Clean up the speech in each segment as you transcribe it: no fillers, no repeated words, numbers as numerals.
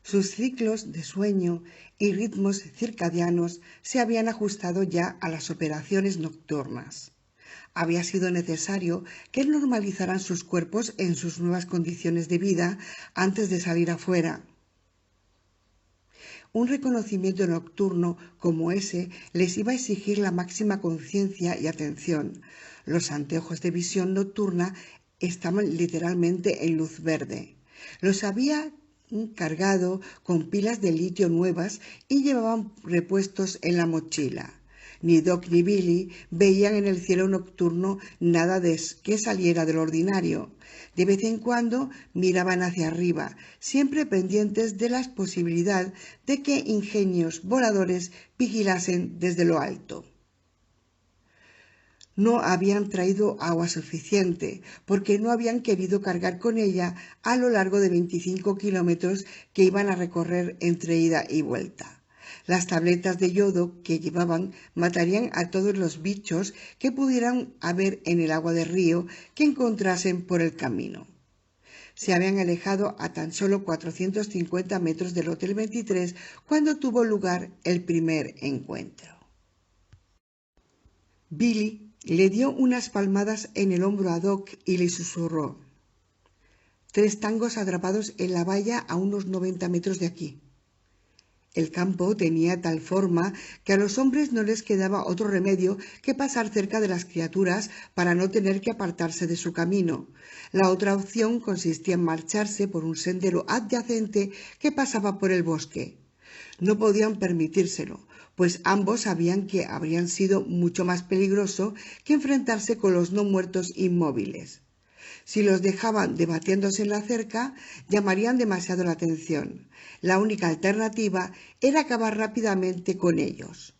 Sus ciclos de sueño y ritmos circadianos se habían ajustado ya a las operaciones nocturnas. Había sido necesario que normalizaran sus cuerpos en sus nuevas condiciones de vida antes de salir afuera. Un reconocimiento nocturno como ese les iba a exigir la máxima conciencia y atención. Los anteojos de visión nocturna estaban literalmente en luz verde. Los había cargado con pilas de litio nuevas y llevaban repuestos en la mochila. Ni Doc ni Billy veían en el cielo nocturno nada que saliera del ordinario. De vez en cuando miraban hacia arriba, siempre pendientes de la posibilidad de que ingenios voladores vigilasen desde lo alto. No habían traído agua suficiente, porque no habían querido cargar con ella a lo largo de 25 kilómetros que iban a recorrer entre ida y vuelta. Las tabletas de yodo que llevaban matarían a todos los bichos que pudieran haber en el agua del río que encontrasen por el camino. Se habían alejado a tan solo 450 metros del Hotel 23 cuando tuvo lugar el primer encuentro. Billy le dio unas palmadas en el hombro a Doc y le susurró: 3 tangos atrapados en la valla a unos 90 metros de aquí. El campo tenía tal forma que a los hombres no les quedaba otro remedio que pasar cerca de las criaturas para no tener que apartarse de su camino. La otra opción consistía en marcharse por un sendero adyacente que pasaba por el bosque. No podían permitírselo, pues ambos sabían que habrían sido mucho más peligroso que enfrentarse con los no muertos inmóviles. Si los dejaban debatiéndose en la cerca, llamarían demasiado la atención. La única alternativa era acabar rápidamente con ellos.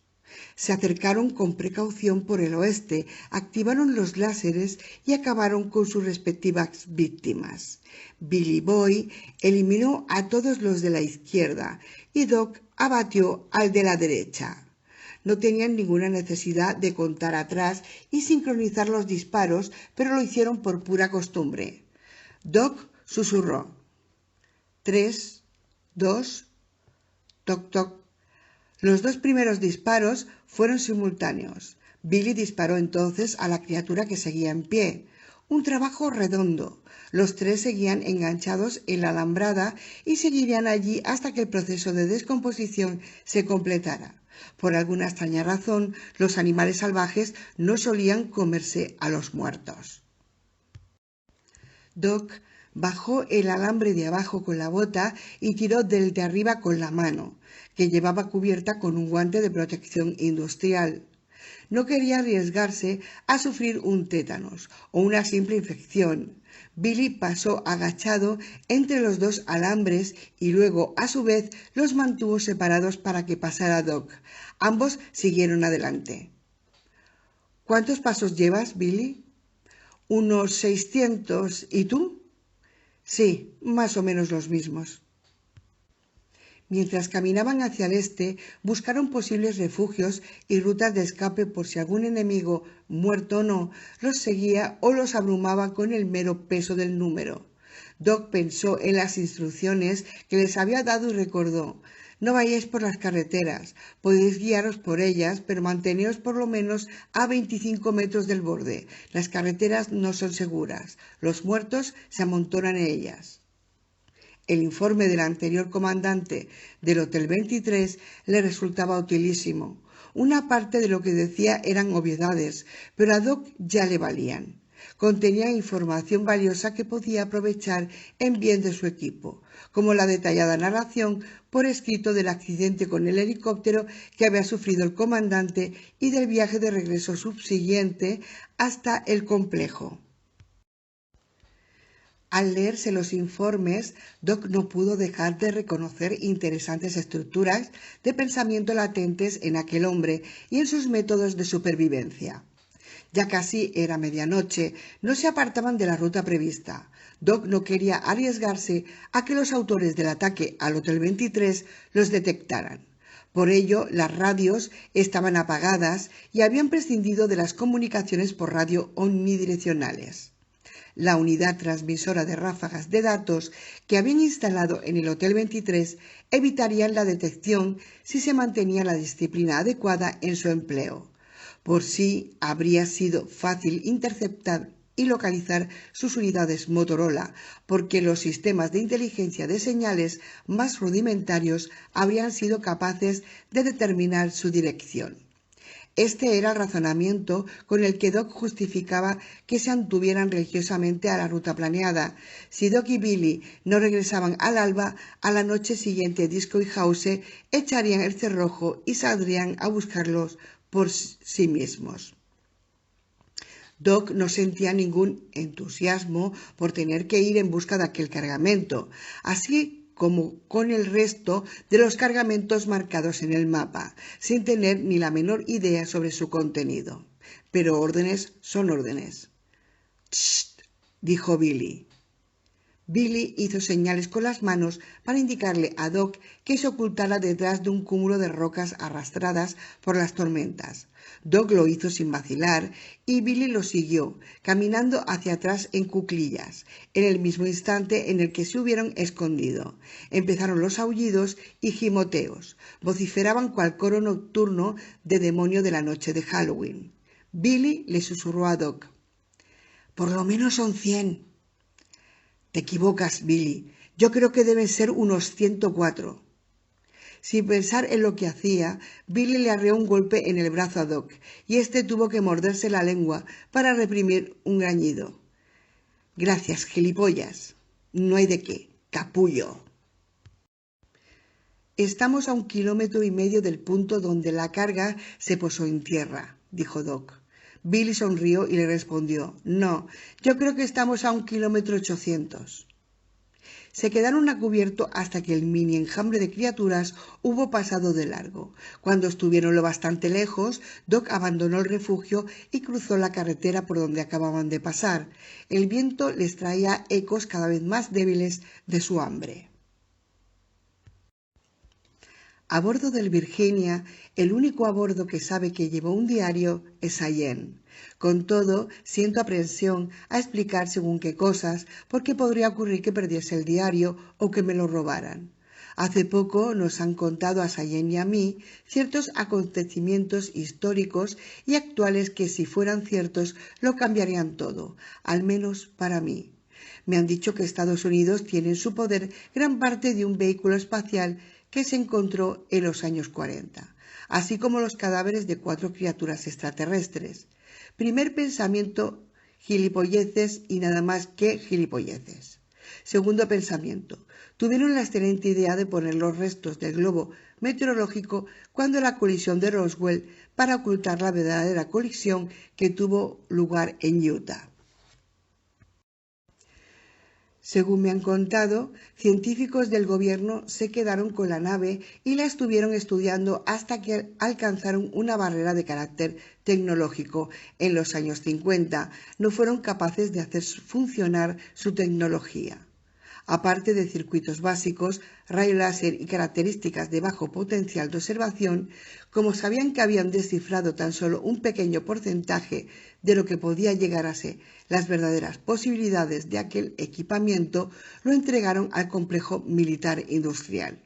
Se acercaron con precaución por el oeste, activaron los láseres y acabaron con sus respectivas víctimas. Billy Boy eliminó a todos los de la izquierda y Doc abatió al de la derecha. No tenían ninguna necesidad de contar atrás y sincronizar los disparos, pero lo hicieron por pura costumbre. Doc susurró: 3, 2, toc, toc. Los 2 primeros disparos fueron simultáneos. Billy disparó entonces a la criatura que seguía en pie. Un trabajo redondo. Los 3 seguían enganchados en la alambrada y seguirían allí hasta que el proceso de descomposición se completara. Por alguna extraña razón, los animales salvajes no solían comerse a los muertos. Doc bajó el alambre de abajo con la bota y tiró del de arriba con la mano, que llevaba cubierta con un guante de protección industrial. No quería arriesgarse a sufrir un tétanos o una simple infección. Billy pasó agachado entre los 2 alambres y luego, a su vez, los mantuvo separados para que pasara Doc. Ambos siguieron adelante. ¿Cuántos pasos llevas, Billy? Unos 600. ¿Y tú? Sí, más o menos los mismos. Mientras caminaban hacia el este, buscaron posibles refugios y rutas de escape por si algún enemigo, muerto o no, los seguía o los abrumaba con el mero peso del número. Doc pensó en las instrucciones que les había dado y recordó: no vayáis por las carreteras, podéis guiaros por ellas, pero manteneos por lo menos a 25 metros del borde. Las carreteras no son seguras, los muertos se amontonan en ellas. El informe del anterior comandante del Hotel 23 le resultaba utilísimo. Una parte de lo que decía eran obviedades, pero a Doc ya le valían. Contenía información valiosa que podía aprovechar en bien de su equipo, como la detallada narración por escrito del accidente con el helicóptero que había sufrido el comandante y del viaje de regreso subsiguiente hasta el complejo. Al leerse los informes, Doc no pudo dejar de reconocer interesantes estructuras de pensamiento latentes en aquel hombre y en sus métodos de supervivencia. Ya casi era medianoche, no se apartaban de la ruta prevista. Doc no quería arriesgarse a que los autores del ataque al Hotel 23 los detectaran. Por ello, las radios estaban apagadas y habían prescindido de las comunicaciones por radio omnidireccionales. La unidad transmisora de ráfagas de datos que habían instalado en el Hotel 23 evitarían la detección si se mantenía la disciplina adecuada en su empleo. Por sí habría sido fácil interceptar y localizar sus unidades Motorola, porque los sistemas de inteligencia de señales más rudimentarios habrían sido capaces de determinar su dirección. Este era el razonamiento con el que Doc justificaba que se antuvieran religiosamente a la ruta planeada. Si Doc y Billy no regresaban al alba, a la noche siguiente Disco y House echarían el cerrojo y saldrían a buscarlos por sí mismos. Doc no sentía ningún entusiasmo por tener que ir en busca de aquel cargamento, así como con el resto de los cargamentos marcados en el mapa, sin tener ni la menor idea sobre su contenido. Pero órdenes son órdenes. «Tst», dijo Billy. Billy hizo señales con las manos para indicarle a Doc que se ocultara detrás de un cúmulo de rocas arrastradas por las tormentas. Doc lo hizo sin vacilar y Billy lo siguió, caminando hacia atrás en cuclillas, en el mismo instante en el que se hubieron escondido. Empezaron los aullidos y gimoteos. Vociferaban cual coro nocturno de demonio de la noche de Halloween. Billy le susurró a Doc: «Por lo menos son 100. «Te equivocas, Billy. Yo creo que deben ser unos 104». Sin pensar en lo que hacía, Billy le arreó un golpe en el brazo a Doc, y éste tuvo que morderse la lengua para reprimir un grañido. «Gracias, gilipollas». «No hay de qué, capullo». «Estamos a 1,5 kilómetros del punto donde la carga se posó en tierra», dijo Doc. Billy sonrió y le respondió: «No, yo creo que estamos a 1,8 kilómetros». Se quedaron a cubierto hasta que el mini enjambre de criaturas hubo pasado de largo. Cuando estuvieron lo bastante lejos, Doc abandonó el refugio y cruzó la carretera por donde acababan de pasar. El viento les traía ecos cada vez más débiles de su hambre. A bordo del Virginia, el único a bordo que sabe que llevó un diario es Allen. Con todo, siento aprensión a explicar según qué cosas, porque podría ocurrir que perdiese el diario o que me lo robaran. Hace poco nos han contado a Sayen y a mí ciertos acontecimientos históricos y actuales que, si fueran ciertos, lo cambiarían todo, al menos para mí. Me han dicho que Estados Unidos tiene en su poder gran parte de un vehículo espacial que se encontró en los años 40, así como los cadáveres de 4 criaturas extraterrestres. Primer pensamiento: gilipolleces y nada más que gilipolleces. Segundo pensamiento: tuvieron la excelente idea de poner los restos del globo meteorológico cuando la colisión de Roswell para ocultar la verdadera colisión que tuvo lugar en Utah. Según me han contado, científicos del gobierno se quedaron con la nave y la estuvieron estudiando hasta que alcanzaron una barrera de carácter tecnológico. En los años 50 no fueron capaces de hacer funcionar su tecnología. Aparte de circuitos básicos, rayo láser y características de bajo potencial de observación, como sabían que habían descifrado tan solo un pequeño porcentaje de lo que podía llegar a ser las verdaderas posibilidades de aquel equipamiento, lo entregaron al complejo militar industrial.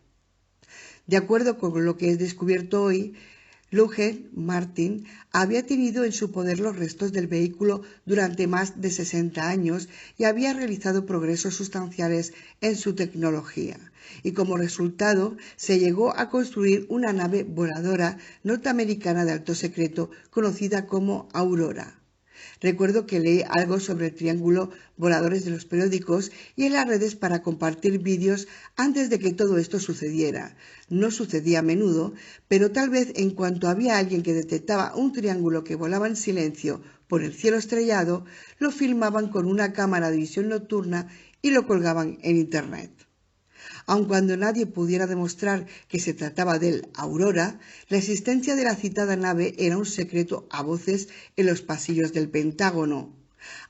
De acuerdo con lo que he descubierto hoy, Lockheed Martin había tenido en su poder los restos del vehículo durante más de 60 años y había realizado progresos sustanciales en su tecnología. Y como resultado se llegó a construir una nave voladora norteamericana de alto secreto conocida como Aurora. Recuerdo que leí algo sobre el triángulo voladores de los periódicos y en las redes para compartir vídeos antes de que todo esto sucediera. No sucedía a menudo, pero tal vez en cuanto había alguien que detectaba un triángulo que volaba en silencio por el cielo estrellado, lo filmaban con una cámara de visión nocturna y lo colgaban en Internet. Aun cuando nadie pudiera demostrar que se trataba del Aurora, la existencia de la citada nave era un secreto a voces en los pasillos del Pentágono.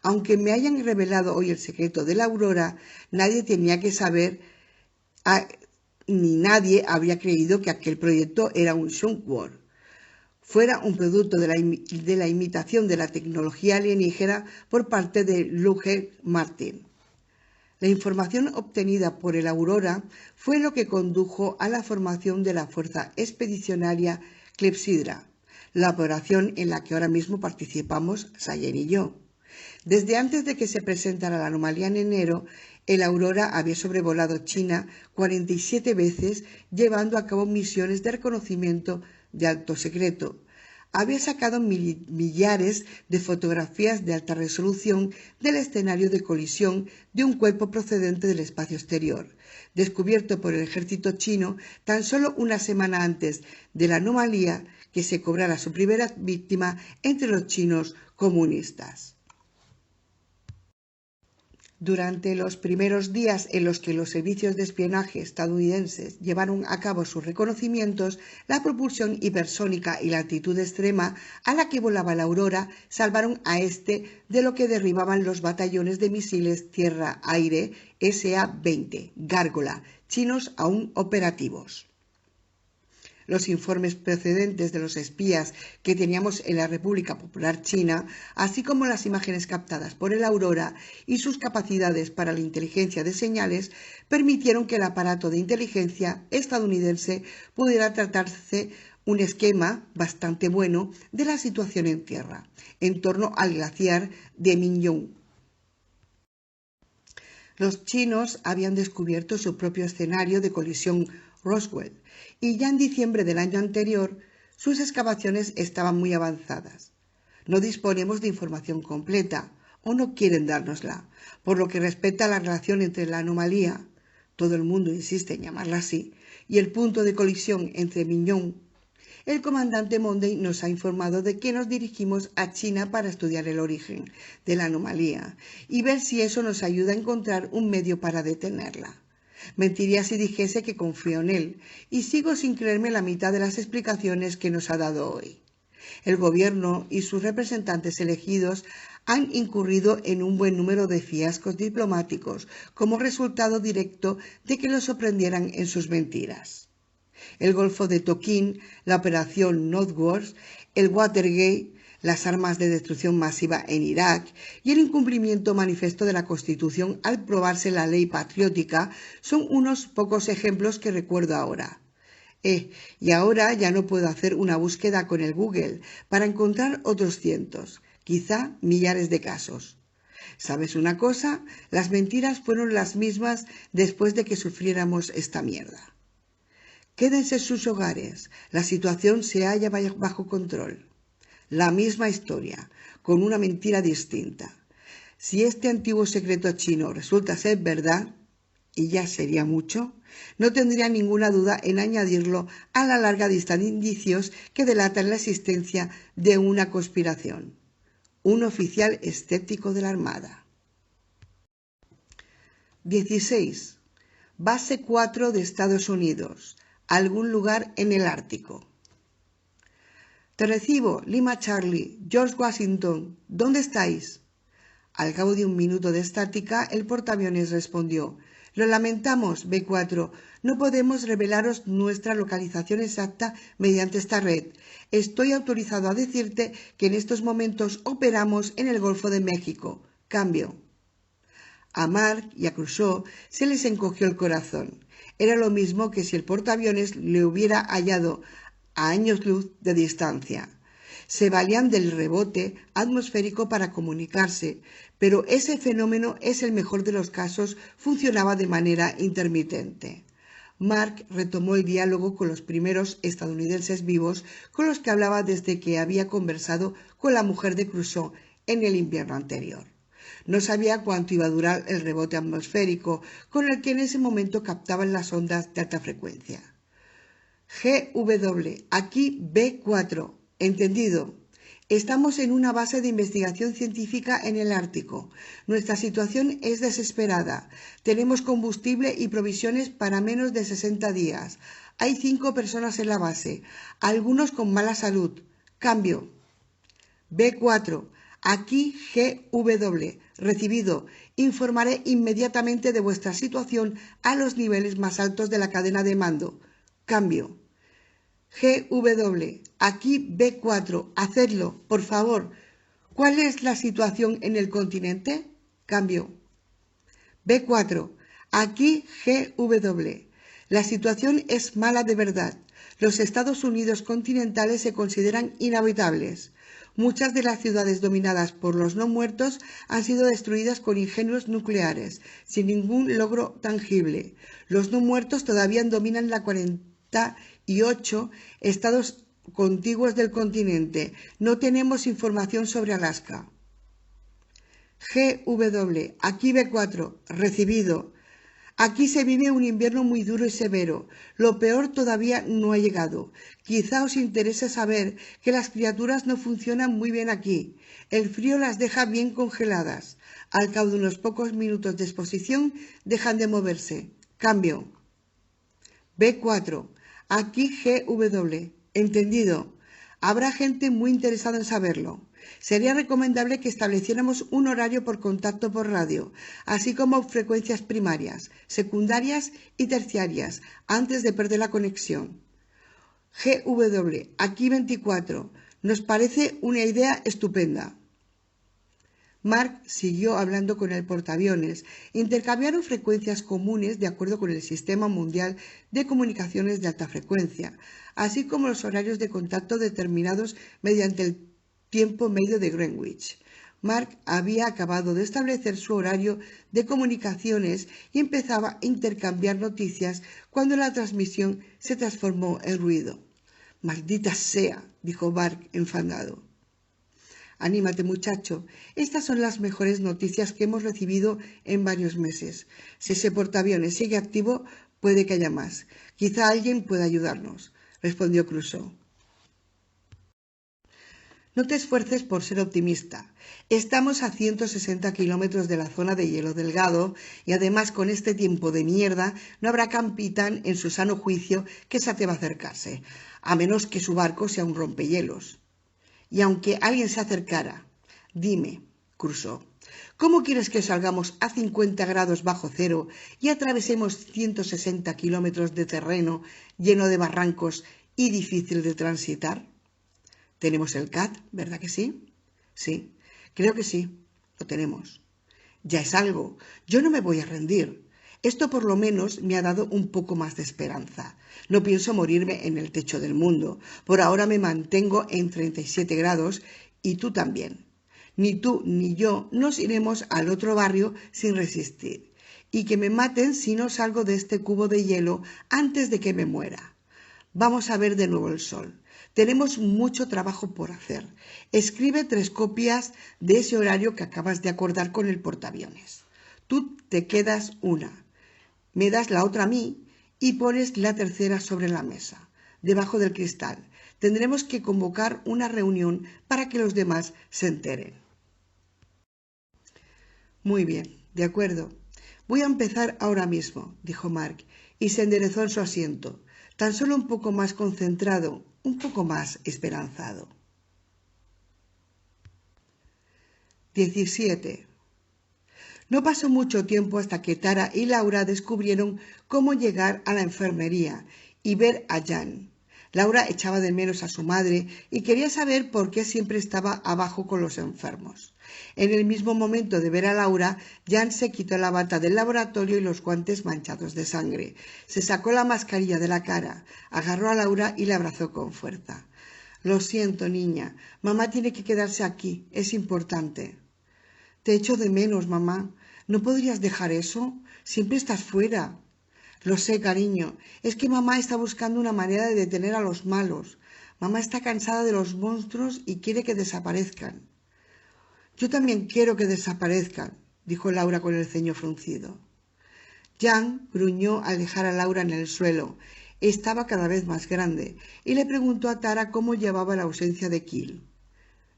Aunque me hayan revelado hoy el secreto de la Aurora, nadie tenía que saber, ni nadie habría creído que aquel proyecto era un show war. fuera un producto de la imitación de la tecnología alienígena por parte de Lockheed Martin. La información obtenida por el Aurora fue lo que condujo a la formación de la Fuerza Expedicionaria Clepsidra, la operación en la que ahora mismo participamos Sayen y yo. Desde antes de que se presentara la anomalía en enero, el Aurora había sobrevolado China 47 veces, llevando a cabo misiones de reconocimiento de alto secreto. Había sacado millares de fotografías de alta resolución del escenario de colisión de un cuerpo procedente del espacio exterior, descubierto por el ejército chino tan solo una semana antes de la anomalía que se cobrara su primera víctima entre los chinos comunistas. Durante los primeros días en los que los servicios de espionaje estadounidenses llevaron a cabo sus reconocimientos, la propulsión hipersónica y la altitud extrema a la que volaba la Aurora salvaron a este de lo que derribaban los batallones de misiles tierra-aire SA-20 Gárgola, chinos aún operativos. Los informes procedentes de los espías que teníamos en la República Popular China, así como las imágenes captadas por el Aurora y sus capacidades para la inteligencia de señales, permitieron que el aparato de inteligencia estadounidense pudiera tratarse un esquema bastante bueno de la situación en tierra, en torno al glaciar de Mingyong. Los chinos habían descubierto su propio escenario de colisión Roswell, y ya en diciembre del año anterior sus excavaciones estaban muy avanzadas. No disponemos de información completa, o no quieren dárnosla, por lo que respecta a la relación entre la anomalía, todo el mundo insiste en llamarla así, y el punto de colisión entre Mingyong. El comandante Monday nos ha informado de que nos dirigimos a China para estudiar el origen de la anomalía y ver si eso nos ayuda a encontrar un medio para detenerla. Mentiría si dijese que confío en él, y sigo sin creerme la mitad de las explicaciones que nos ha dado hoy. El gobierno y sus representantes elegidos han incurrido en un buen número de fiascos diplomáticos como resultado directo de que los sorprendieran en sus mentiras. El Golfo de Tonkin, la operación Northward, el Watergate, las armas de destrucción masiva en Irak y el incumplimiento manifiesto de la Constitución al probarse la ley patriótica son unos pocos ejemplos que recuerdo ahora. Y ahora ya no puedo hacer una búsqueda con el Google para encontrar otros cientos, quizá millares de casos. ¿Sabes una cosa? Las mentiras fueron las mismas después de que sufriéramos esta mierda. Quédense en sus hogares, la situación se halla bajo control. La misma historia, con una mentira distinta. Si este antiguo secreto chino resulta ser verdad, y ya sería mucho, no tendría ninguna duda en añadirlo a la larga lista de indicios que delatan la existencia de una conspiración. Un oficial escéptico de la Armada. 16. Base 4 de Estados Unidos. Algún lugar en el Ártico. Te recibo, Lima Charlie, George Washington. ¿Dónde estáis? Al cabo de un minuto de estática, el portaaviones respondió: Lo lamentamos, B4. No podemos revelaros nuestra localización exacta mediante esta red. Estoy autorizado a decirte que en estos momentos operamos en el Golfo de México. Cambio. A Mark y a Crusoe se les encogió el corazón. Era lo mismo que si el portaaviones le hubiera hallado a años luz de distancia. Se valían del rebote atmosférico para comunicarse, pero ese fenómeno es el mejor de los casos, funcionaba de manera intermitente. Mark retomó el diálogo con los primeros estadounidenses vivos con los que hablaba desde que había conversado con la mujer de Crusoe en el invierno anterior. No sabía cuánto iba a durar el rebote atmosférico con el que en ese momento captaban las ondas de alta frecuencia. GW, aquí B4. Entendido. Estamos en una base de investigación científica en el Ártico. Nuestra situación es desesperada. Tenemos combustible y provisiones para menos de 60 días. Hay 5 personas en la base, algunos con mala salud. Cambio. B4. Aquí GW. Recibido. Informaré inmediatamente de vuestra situación a los niveles más altos de la cadena de mando. Cambio. GW, aquí B4, hacedlo, por favor. ¿Cuál es la situación en el continente? Cambio. B4, aquí GW. La situación es mala de verdad. Los Estados Unidos continentales se consideran inhabitables. Muchas de las ciudades dominadas por los no muertos han sido destruidas con ingenios nucleares, sin ningún logro tangible. Los no muertos todavía dominan la 48 estados contiguos del continente. No tenemos información sobre Alaska. GW, aquí B4, recibido. Aquí se vive un invierno muy duro y severo. Lo peor todavía no ha llegado. Quizá os interese saber que las criaturas no funcionan muy bien aquí. El frío las deja bien congeladas. Al cabo de unos pocos minutos de exposición dejan de moverse. Cambio. B4. Aquí GW. Entendido. Habrá gente muy interesada en saberlo. Sería recomendable que estableciéramos un horario por contacto por radio, así como frecuencias primarias, secundarias y terciarias, antes de perder la conexión. GW, aquí 24. Nos parece una idea estupenda. Mark siguió hablando con el portaaviones. Intercambiaron frecuencias comunes de acuerdo con el Sistema Mundial de Comunicaciones de Alta Frecuencia, así como los horarios de contacto determinados mediante el tiempo medio de Greenwich. Mark había acabado de establecer su horario de comunicaciones y empezaba a intercambiar noticias cuando la transmisión se transformó en ruido. «Maldita sea», dijo Mark enfadado. «Anímate, muchacho. Estas son las mejores noticias que hemos recibido en varios meses. Si ese portaaviones sigue activo, puede que haya más. Quizá alguien pueda ayudarnos», respondió Crusoe. «No te esfuerces por ser optimista. Estamos a 160 kilómetros de la zona de hielo delgado y además con este tiempo de mierda no habrá capitán en su sano juicio que se atreva a acercarse, a menos que su barco sea un rompehielos. Y aunque alguien se acercara, dime, Crusoe, ¿cómo quieres que salgamos a 50 grados bajo cero y atravesemos 160 kilómetros de terreno lleno de barrancos y difícil de transitar? Tenemos el CAT, ¿verdad que sí? Sí, creo que sí, lo tenemos. Ya es algo. Yo no me voy a rendir. Esto por lo menos me ha dado un poco más de esperanza. No pienso morirme en el techo del mundo. Por ahora me mantengo en 37 grados y tú también. Ni tú ni yo nos iremos al otro barrio sin resistir. Y que me maten si no salgo de este cubo de hielo antes de que me muera. Vamos a ver de nuevo el sol. Tenemos mucho trabajo por hacer. Escribe 3 copias de ese horario que acabas de acordar con el portaaviones. Tú te quedas una, me das la otra a mí y pones la tercera sobre la mesa, debajo del cristal. Tendremos que convocar una reunión para que los demás se enteren. Muy bien, de acuerdo. Voy a empezar ahora mismo, dijo Mark, y se enderezó en su asiento, tan solo un poco más concentrado, un poco más esperanzado. 17. No pasó mucho tiempo hasta que Tara y Laura descubrieron cómo llegar a la enfermería y ver a Jan. Laura echaba de menos a su madre y quería saber por qué siempre estaba abajo con los enfermos. En el mismo momento de ver a Laura, Jan se quitó la bata del laboratorio y los guantes manchados de sangre. Se sacó la mascarilla de la cara, agarró a Laura y la abrazó con fuerza. «Lo siento, niña. Mamá tiene que quedarse aquí. Es importante». «Te echo de menos, mamá. ¿No podrías dejar eso? Siempre estás fuera». «Lo sé, cariño. Es que mamá está buscando una manera de detener a los malos. Mamá está cansada de los monstruos y quiere que desaparezcan». «Yo también quiero que desaparezcan», dijo Laura con el ceño fruncido. Jan gruñó al dejar a Laura en el suelo. Estaba cada vez más grande y le preguntó a Tara cómo llevaba la ausencia de Kill.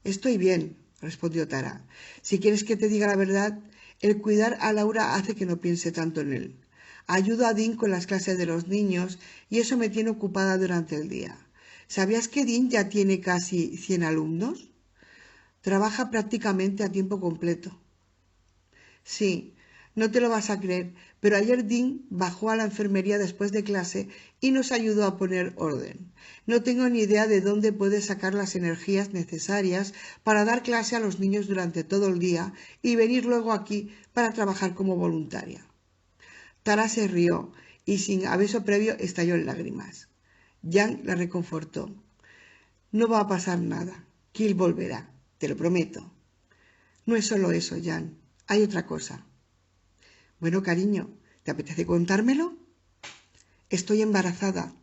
«Estoy bien», respondió Tara. «Si quieres que te diga la verdad, el cuidar a Laura hace que no piense tanto en él. Ayudo a Dean con las clases de los niños y eso me tiene ocupada durante el día. ¿Sabías que Dean ya tiene casi 100 alumnos? Trabaja prácticamente a tiempo completo». «Sí, No te lo vas a creer, pero ayer Dean bajó a la enfermería después de clase y nos ayudó a poner orden. No tengo ni idea de dónde puede sacar las energías necesarias para dar clase a los niños durante todo el día y venir luego aquí para trabajar como voluntaria. Tara se rió y sin aviso previo estalló en lágrimas. Jan la reconfortó. No va a pasar nada. Kil volverá, te lo prometo. No es solo eso, Jan. Hay otra cosa. Bueno, cariño, ¿te apetece contármelo? Estoy embarazada,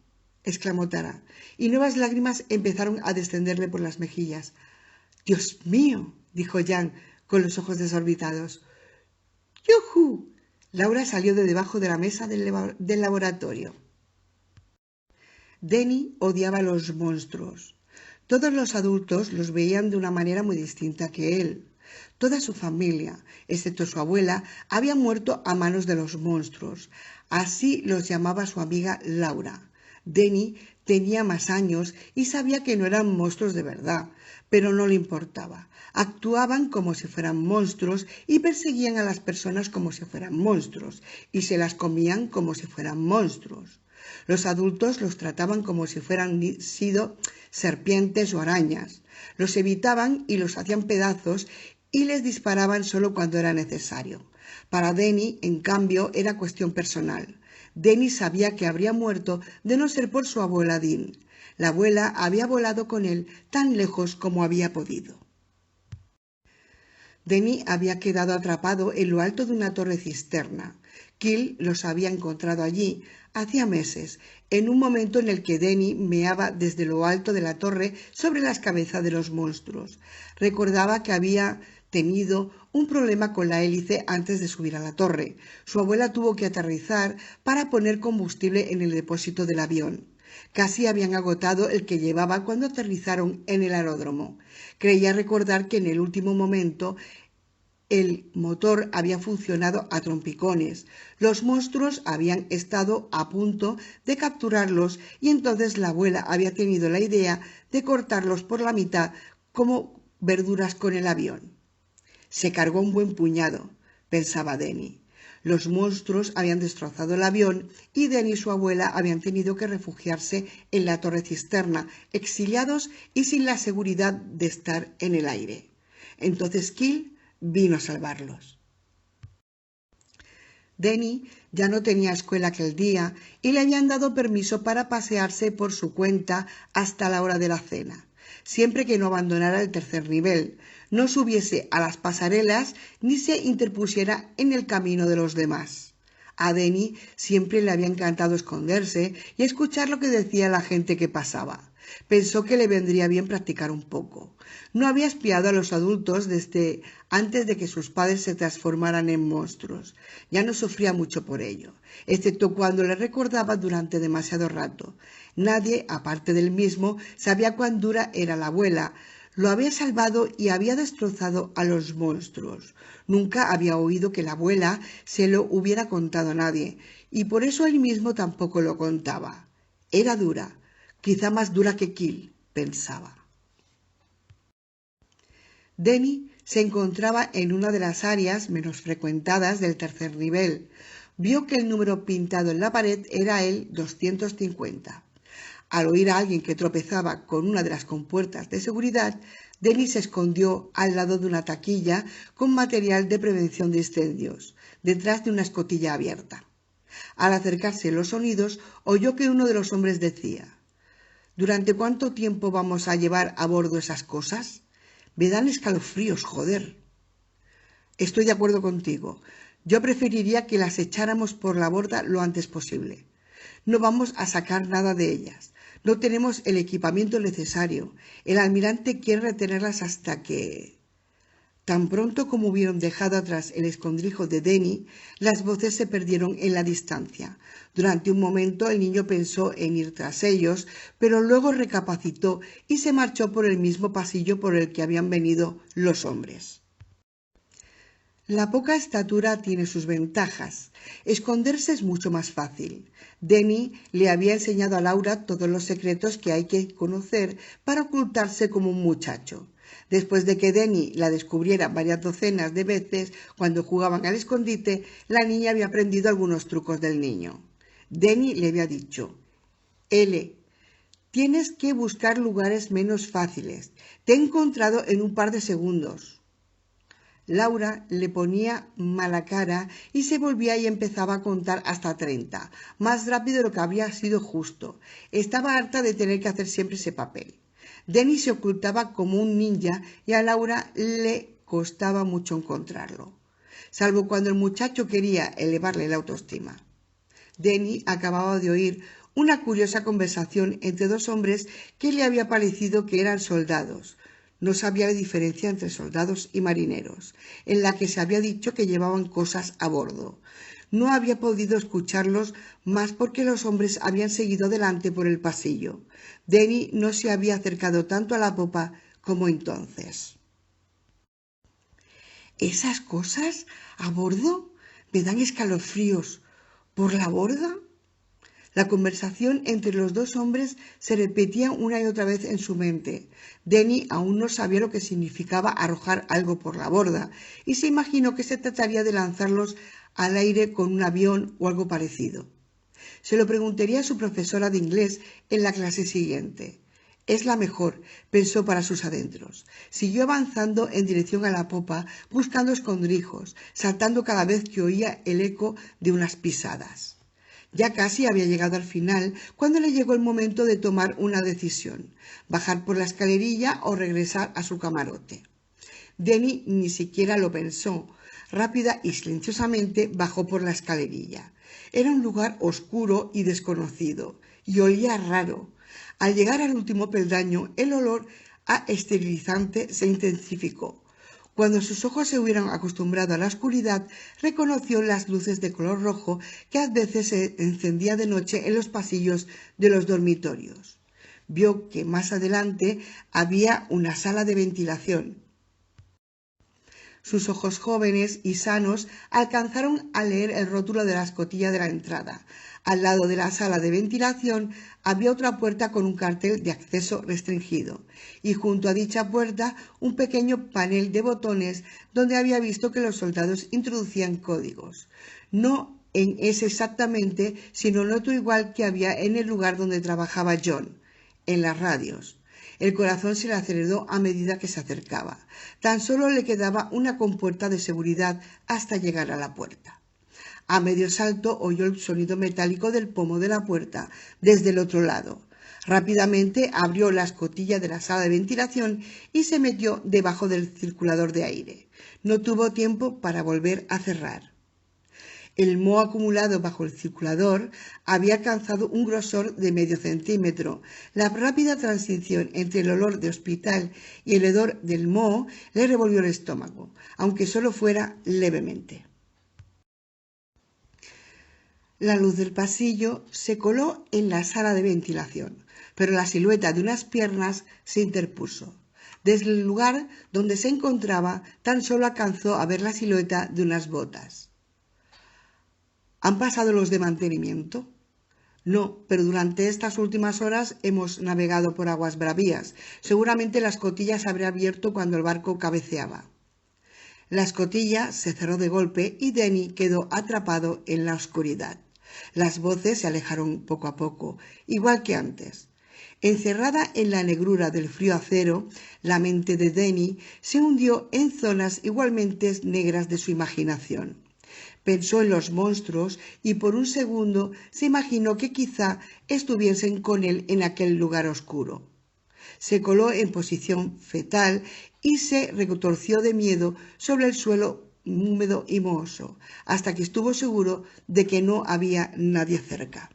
exclamó Tara, y nuevas lágrimas empezaron a descenderle por las mejillas. Dios mío, dijo Jan con los ojos desorbitados. ¡Yujú! Laura salió de debajo de la mesa del laboratorio. Denny odiaba a los monstruos. Todos los adultos los veían de una manera muy distinta que él. Toda su familia, excepto su abuela, había muerto a manos de los monstruos. Así los llamaba su amiga Laura. Denny tenía más años y sabía que no eran monstruos de verdad, pero no le importaba. Actuaban como si fueran monstruos y perseguían a las personas como si fueran monstruos, y se las comían como si fueran monstruos. Los adultos los trataban como si fueran sido serpientes o arañas. Los evitaban y los hacían pedazos y les disparaban solo cuando era necesario. Para Denny, en cambio, era cuestión personal. Denny sabía que habría muerto de no ser por su abuela Dean. La abuela había volado con él tan lejos como había podido. Denny había quedado atrapado en lo alto de una torre cisterna. Kil los había encontrado allí hacía meses, en un momento en el que Denny meaba desde lo alto de la torre sobre las cabezas de los monstruos. Recordaba que había tenido un problema con la hélice antes de subir a la torre. Su abuela tuvo que aterrizar para poner combustible en el depósito del avión. Casi habían agotado el que llevaba cuando aterrizaron en el aeródromo. Creía recordar que en el último momento el motor había funcionado a trompicones. Los monstruos habían estado a punto de capturarlos y entonces la abuela había tenido la idea de cortarlos por la mitad como verduras con el avión. Se cargó un buen puñado, pensaba Denny. Los monstruos habían destrozado el avión y Denny y su abuela habían tenido que refugiarse en la torre cisterna, exiliados y sin la seguridad de estar en el aire. Entonces Kil vino a salvarlos. Denny ya no tenía escuela aquel día y le habían dado permiso para pasearse por su cuenta hasta la hora de la cena, siempre que no abandonara el tercer nivel, no subiese a las pasarelas ni se interpusiera en el camino de los demás. A Denny siempre le había encantado esconderse y escuchar lo que decía la gente que pasaba. Pensó que le vendría bien practicar un poco. No había espiado a los adultos desde antes de que sus padres se transformaran en monstruos. Ya no sufría mucho por ello, excepto cuando le recordaba durante demasiado rato. Nadie, aparte del mismo, sabía cuán dura era la abuela. Lo había salvado y había destrozado a los monstruos. Nunca había oído que la abuela se lo hubiera contado a nadie, y por eso él mismo tampoco lo contaba. Era dura, quizá más dura que Kil, pensaba. Denny se encontraba en una de las áreas menos frecuentadas del tercer nivel. Vio que el número pintado en la pared era el 250. Al oír a alguien que tropezaba con una de las compuertas de seguridad, Denny se escondió al lado de una taquilla con material de prevención de incendios, detrás de una escotilla abierta. Al acercarse los sonidos, oyó que uno de los hombres decía: «¿Durante cuánto tiempo vamos a llevar a bordo esas cosas? Me dan escalofríos, joder». «Estoy de acuerdo contigo. Yo preferiría que las echáramos por la borda lo antes posible. No vamos a sacar nada de ellas. No tenemos el equipamiento necesario. El almirante quiere retenerlas hasta que...». Tan pronto como hubieron dejado atrás el escondrijo de Denny, las voces se perdieron en la distancia. Durante un momento el niño pensó en ir tras ellos, pero luego recapacitó y se marchó por el mismo pasillo por el que habían venido los hombres. La poca estatura tiene sus ventajas. Esconderse es mucho más fácil. Denny le había enseñado a Laura todos los secretos que hay que conocer para ocultarse como un muchacho. Después de que Denny la descubriera varias docenas de veces cuando jugaban al escondite, la niña había aprendido algunos trucos del niño. Denny le había dicho: L, tienes que buscar lugares menos fáciles. Te he encontrado en un par de segundos. Laura le ponía mala cara y se volvía y empezaba a contar hasta 30, más rápido de lo que habría sido justo. Estaba harta de tener que hacer siempre ese papel. Denny se ocultaba como un ninja y a Laura le costaba mucho encontrarlo, salvo cuando el muchacho quería elevarle la autoestima. Denny acababa de oír una curiosa conversación entre dos hombres que le había parecido que eran soldados. No sabía la diferencia entre soldados y marineros, en la que se había dicho que llevaban cosas a bordo. No había podido escucharlos más porque los hombres habían seguido adelante por el pasillo. Denny no se había acercado tanto a la popa como entonces. ¿Esas cosas a bordo? Me dan escalofríos. ¿Por la borda? La conversación entre los dos hombres se repetía una y otra vez en su mente. Denny aún no sabía lo que significaba arrojar algo por la borda y se imaginó que se trataría de lanzarlos al aire con un avión o algo parecido. Se lo preguntaría a su profesora de inglés en la clase siguiente. Es la mejor, pensó para sus adentros. Siguió avanzando en dirección a la popa, buscando escondrijos, saltando cada vez que oía el eco de unas pisadas. Ya casi había llegado al final cuando le llegó el momento de tomar una decisión: bajar por la escalerilla o regresar a su camarote. Denny ni siquiera lo pensó. Rápida y silenciosamente bajó por la escalerilla. Era un lugar oscuro y desconocido, y olía raro. Al llegar al último peldaño, el olor a esterilizante se intensificó. Cuando sus ojos se hubieran acostumbrado a la oscuridad, reconoció las luces de color rojo que a veces se encendían de noche en los pasillos de los dormitorios. Vio que más adelante había una sala de ventilación. Sus ojos jóvenes y sanos alcanzaron a leer el rótulo de la escotilla de la entrada. Al lado de la sala de ventilación había otra puerta con un cartel de acceso restringido, y junto a dicha puerta un pequeño panel de botones donde había visto que los soldados introducían códigos. No en ese exactamente, sino en otro igual que había en el lugar donde trabajaba John, en las radios. El corazón se le aceleró a medida que se acercaba. Tan solo le quedaba una compuerta de seguridad hasta llegar a la puerta. A medio salto oyó el sonido metálico del pomo de la puerta desde el otro lado. Rápidamente abrió la escotilla de la sala de ventilación y se metió debajo del circulador de aire. No tuvo tiempo para volver a cerrar. El moho acumulado bajo el circulador había alcanzado un grosor de medio centímetro. La rápida transición entre el olor de hospital y el hedor del moho le revolvió el estómago, aunque solo fuera levemente. La luz del pasillo se coló en la sala de ventilación, pero la silueta de unas piernas se interpuso. Desde el lugar donde se encontraba, tan solo alcanzó a ver la silueta de unas botas. ¿Han pasado los de mantenimiento? No, pero durante estas últimas horas hemos navegado por aguas bravías. Seguramente la escotilla se habría abierto cuando el barco cabeceaba. La escotilla se cerró de golpe y Denny quedó atrapado en la oscuridad. Las voces se alejaron poco a poco, igual que antes. Encerrada en la negrura del frío acero, la mente de Denny se hundió en zonas igualmente negras de su imaginación. Pensó en los monstruos y por un segundo se imaginó que quizá estuviesen con él en aquel lugar oscuro. Se coló en posición fetal y se retorció de miedo sobre el suelo húmedo y mohoso, hasta que estuvo seguro de que no había nadie cerca.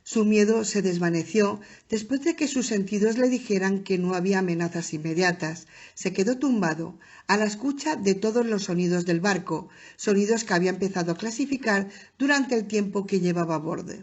Su miedo se desvaneció después de que sus sentidos le dijeran que no había amenazas inmediatas. Se quedó tumbado a la escucha de todos los sonidos del barco, sonidos que había empezado a clasificar durante el tiempo que llevaba a bordo.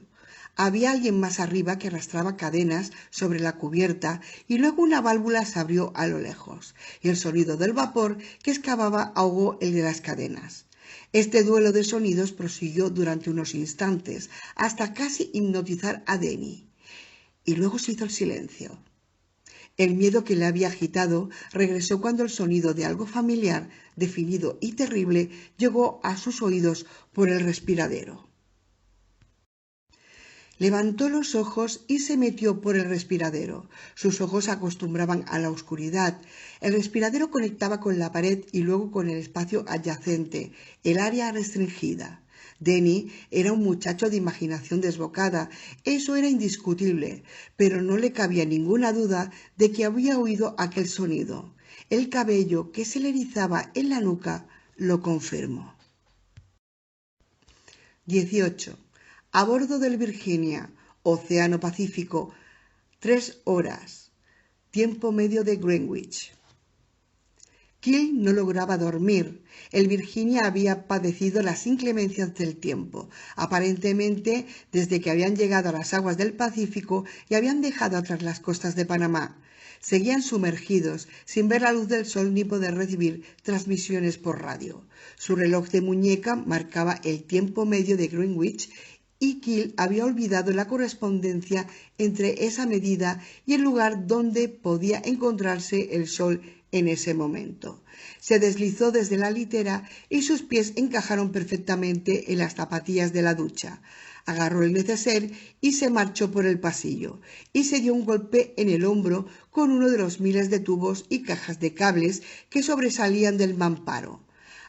Había alguien más arriba que arrastraba cadenas sobre la cubierta y luego una válvula se abrió a lo lejos y el sonido del vapor que excavaba ahogó el de las cadenas. Este duelo de sonidos prosiguió durante unos instantes hasta casi hipnotizar a Denny y luego se hizo el silencio. El miedo que le había agitado regresó cuando el sonido de algo familiar, definido y terrible llegó a sus oídos por el respiradero. Levantó los ojos y se metió por el respiradero. Sus ojos se acostumbraban a la oscuridad. El respiradero conectaba con la pared y luego con el espacio adyacente, el área restringida. Denny era un muchacho de imaginación desbocada, eso era indiscutible, pero no le cabía ninguna duda de que había oído aquel sonido. El cabello que se le erizaba en la nuca lo confirmó. 18. A bordo del Virginia, Océano Pacífico, 3 horas, tiempo medio de Greenwich. Keel no lograba dormir. El Virginia había padecido las inclemencias del tiempo, aparentemente desde que habían llegado a las aguas del Pacífico y habían dejado atrás las costas de Panamá. Seguían sumergidos, sin ver la luz del sol ni poder recibir transmisiones por radio. Su reloj de muñeca marcaba el tiempo medio de Greenwich y Keel había olvidado la correspondencia entre esa medida y el lugar donde podía encontrarse el sol en ese momento. Se deslizó desde la litera y sus pies encajaron perfectamente en las zapatillas de la ducha. Agarró el neceser y se marchó por el pasillo, y se dio un golpe en el hombro con uno de los miles de tubos y cajas de cables que sobresalían del mamparo.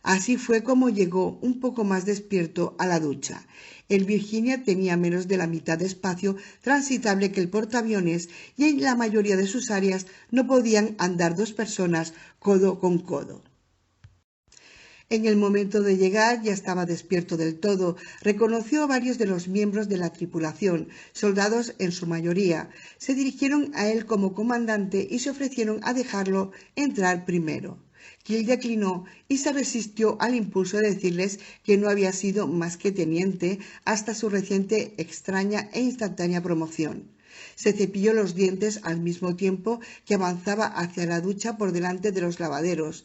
Así fue como llegó un poco más despierto a la ducha. El Virginia tenía menos de la mitad de espacio transitable que el portaaviones y en la mayoría de sus áreas no podían andar dos personas codo con codo. En el momento de llegar ya estaba despierto del todo. Reconoció a varios de los miembros de la tripulación, soldados en su mayoría. Se dirigieron a él como comandante y se ofrecieron a dejarlo entrar primero. Keel declinó y se resistió al impulso de decirles que no había sido más que teniente hasta su reciente, extraña e instantánea promoción. Se cepilló los dientes al mismo tiempo que avanzaba hacia la ducha por delante de los lavaderos,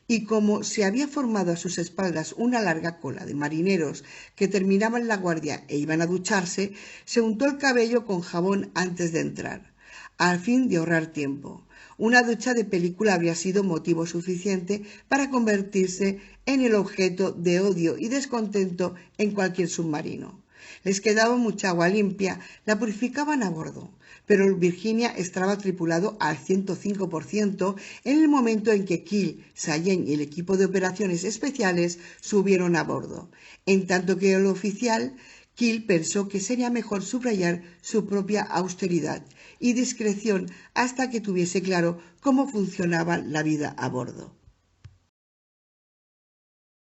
y como se había formado a sus espaldas una larga cola de marineros que terminaban la guardia e iban a ducharse, se untó el cabello con jabón antes de entrar, al fin de ahorrar tiempo. Una ducha de película habría sido motivo suficiente para convertirse en el objeto de odio y descontento en cualquier submarino. Les quedaba mucha agua limpia, la purificaban a bordo, pero el Virginia estaba tripulado al 105% en el momento en que Keel, Sayen y el equipo de operaciones especiales subieron a bordo, en tanto que el oficial Keel pensó que sería mejor subrayar su propia austeridad y discreción hasta que tuviese claro cómo funcionaba la vida a bordo.